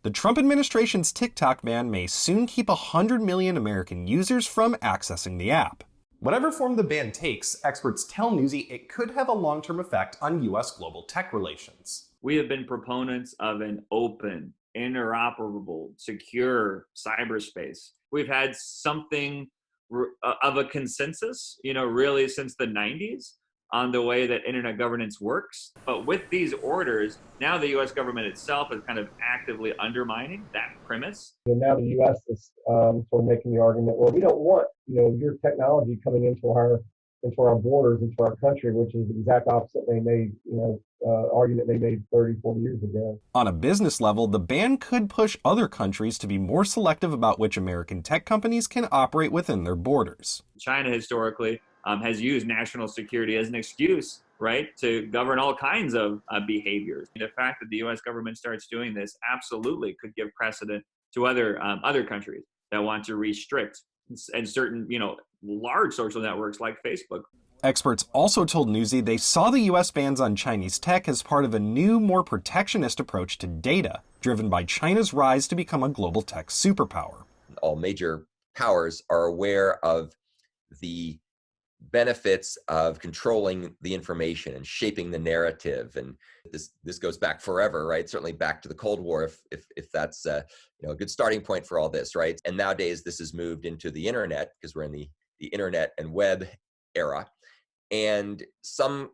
The Trump administration's TikTok ban may soon keep 100 million American users from accessing the app. Whatever form the ban takes, experts tell Newsy it could have a long-term effect on U.S. global tech relations. We have been proponents of an open, interoperable, secure cyberspace. We've had something of a consensus, really since the 90s on the way that internet governance works. But with these orders, now the US government itself is kind of actively undermining that premise. And now the U.S. is sort of making the argument, well, we don't want, your technology coming into our borders, into our country, which is the exact opposite they made, argument they made 30, 40 years ago. On a business level, the ban could push other countries to be more selective about which American tech companies can operate within their borders. China historically has used national security as an excuse, right, to govern all kinds of behaviors. The fact that the U.S. government starts doing this absolutely could give precedent to other countries that want to restrict and certain, large social networks like Facebook. Experts also told Newsy they saw the U.S. bans on Chinese tech as part of a new, more protectionist approach to data, driven by China's rise to become a global tech superpower. All major powers are aware of the benefits of controlling the information and shaping the narrative, and this goes back forever, right? Certainly back to the Cold War, if that's a good starting point for all this, right? And nowadays this has moved into the internet because we're in the internet and web era, and some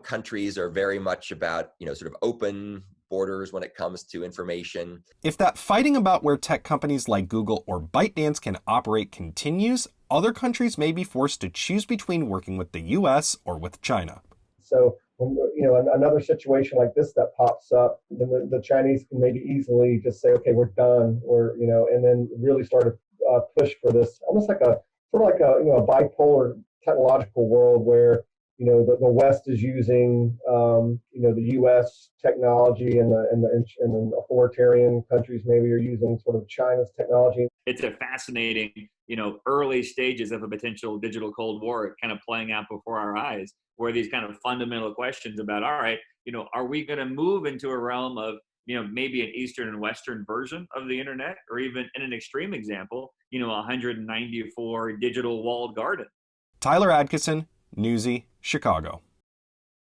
countries are very much about sort of open borders when it comes to information. If that fighting about where tech companies like Google or ByteDance can operate continues, other countries may be forced to choose between working with the U.S. or with China. So, when another situation like this that pops up, then the Chinese can maybe easily just say, okay, we're done, or and then really start to push for this, almost like a bipolar technological world where the West is using the U.S. technology, and the authoritarian countries maybe are using sort of China's technology. It's a fascinating, early stages of a potential digital Cold War kind of playing out before our eyes, where these kind of fundamental questions about, all right, are we going to move into a realm of, maybe an Eastern and Western version of the internet, or even in an extreme example, 194 digital walled garden. Tyler Adkisson, Newsy, Chicago.